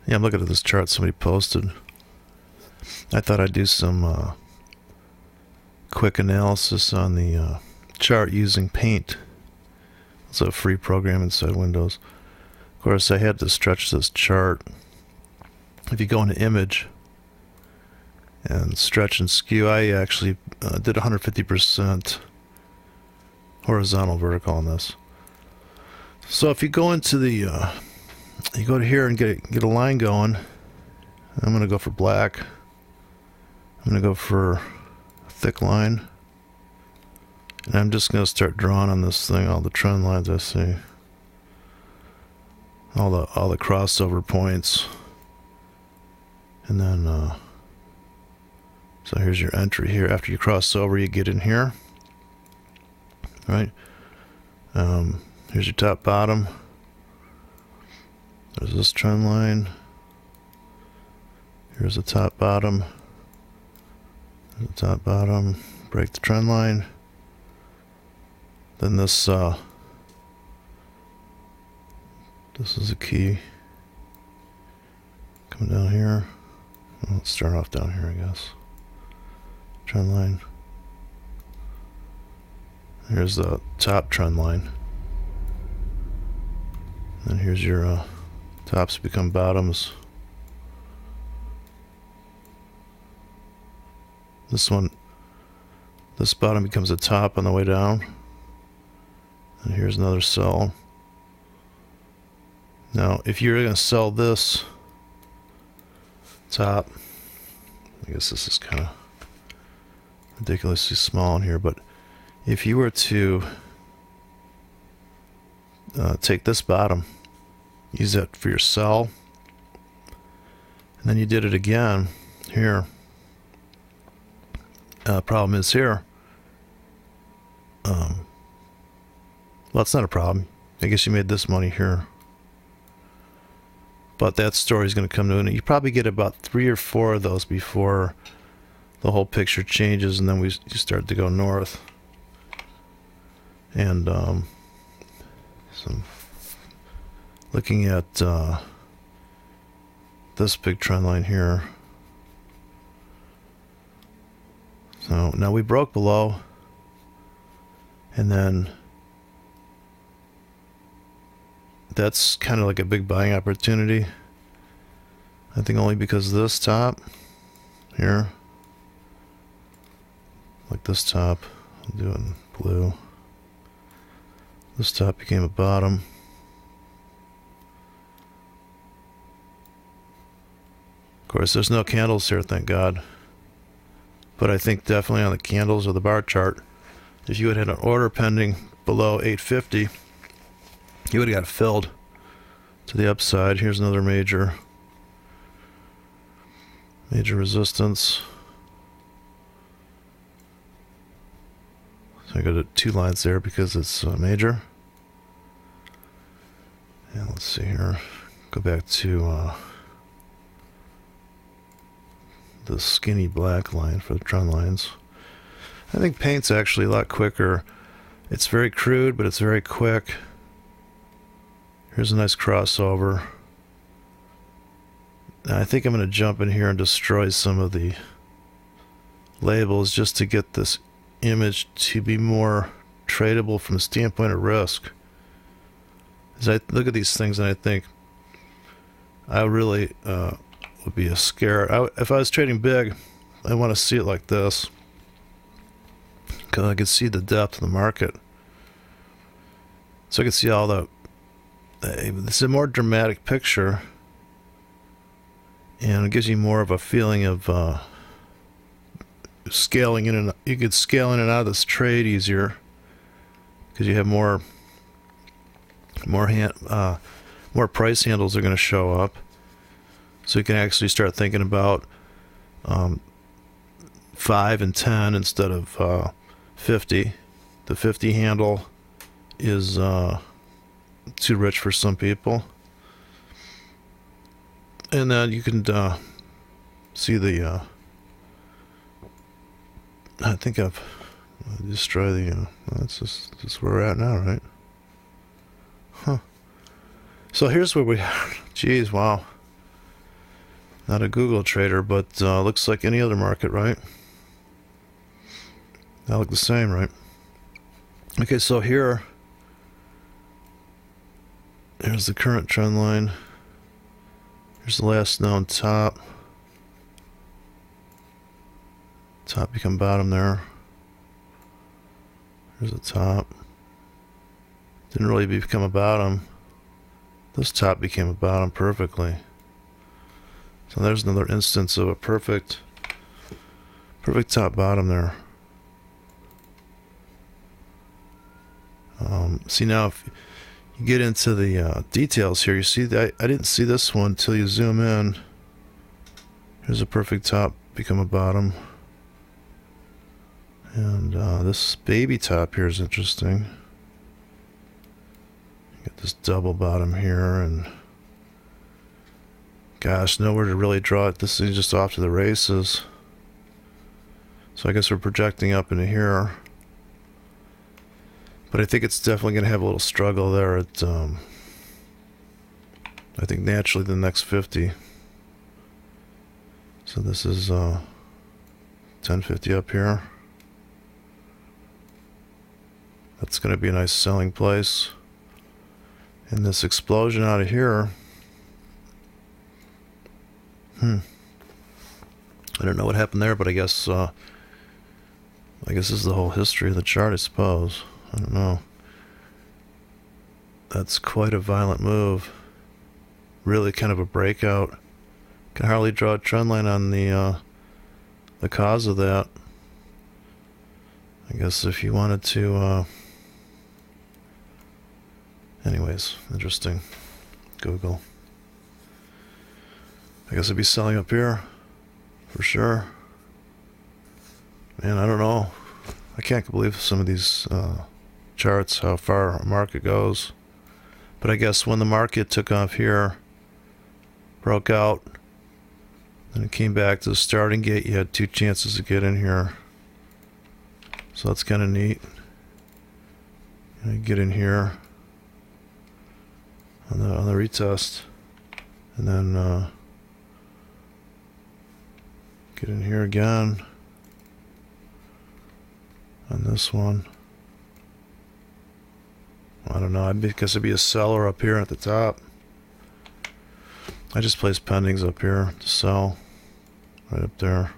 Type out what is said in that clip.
Yeah, I'm looking at this chart somebody posted. I thought I'd do some quick analysis on the chart using Paint. It's a free program inside Windows. Of course, I had to stretch this chart. If you go into Image and Stretch and Skew, I actually did 150% horizontal vertical on this. So if you go into the, you go to here and get a line going. I'm going to go for black. I'm going to go for a thick line. And I'm just going to start drawing on this thing, all the trend lines I see. All the crossover points. And then, so here's your entry here. After you cross over, you get in here. Right? Here's your top, bottom. There's this trend line. Here's the top, bottom. There's the top, bottom. Break the trend line. Then this is a key. Coming down here. Well, let's start off down here, I guess. Trend line. Here's the top trend line. And here's your tops become bottoms. This bottom becomes a top on the way down. And here's another sell. Now, if you're going to sell this top, I guess this is kind of ridiculously small in here, but if you were to take this bottom, use that for your sell, and then you did it again here. Problem is here. Well, it's not a problem. I guess you made this money here. But that story is going to come to an end. You probably get about 3 or 4 of those before the whole picture changes, and then you start to go north. And so looking at this big trend line here. So now we broke below, and then that's kind of like a big buying opportunity. I think only because this top here, like this top, I'll do it in blue. This top became a bottom. Of course, there's no candles here, thank God. But I think definitely on the candles or the bar chart, if you had had an order pending below 850, you would have got filled to the upside. Here's another major resistance. So I got 2 lines there because it's major. And let's see here. Go back to the skinny black line for the trend lines. I think Paint's actually a lot quicker. It's very crude, but it's very quick. Here's a nice crossover. Now I think I'm going to jump in here and destroy some of the labels just to get this image to be more tradable from the standpoint of risk. As I look at these things and I think I really would be scared. If I was trading big, I want to see it like this because I can see the depth of the market. So I can see all the it's a more dramatic picture, and it gives you more of a feeling of scaling in, and you could scale in and out of this trade easier because you have more price handles are going to show up, so you can actually start thinking about 5 and 10 instead of 50. The 50 handle is too rich for some people, and then you can see the I think I've destroyed the that's just where we're at now, right? So here's where we are. Geez, wow. Not a Google trader, but looks like any other market, right? They look the same, right? Okay, so here's the current trend line. Here's the last known top. Top become bottom there. Here's the top. Didn't really become a bottom. This top became a bottom perfectly. So there's another instance of a perfect top bottom there. See now, if you get into the details here, you see that I didn't see this one until you zoom in. Here's a perfect top become a bottom. And this baby top here is interesting. Got this double bottom here, and gosh, nowhere to really draw it. This is just off to the races. So I guess we're projecting up into here. But I think it's definitely going to have a little struggle there at, I think naturally the next 50. So this is 1050 up here. That's going to be a nice selling place. And this explosion out of here, I don't know what happened there, but I guess this is the whole history of the chart, I suppose. I don't know. That's quite a violent move. Really kind of a breakout. Can hardly draw a trend line on the cause of that. I guess if you wanted to, anyways, interesting. Google. I guess I'd be selling up here for sure. Man, I don't know. I can't believe some of these charts, how far a market goes. But I guess when the market took off here, broke out, then it came back to the starting gate, you had two chances to get in here. So that's kind of neat. You get in here on the retest, and then get in here again on this one. I don't know. I guess it'd be a seller up here at the top. I just placed pendings up here to sell, right up there.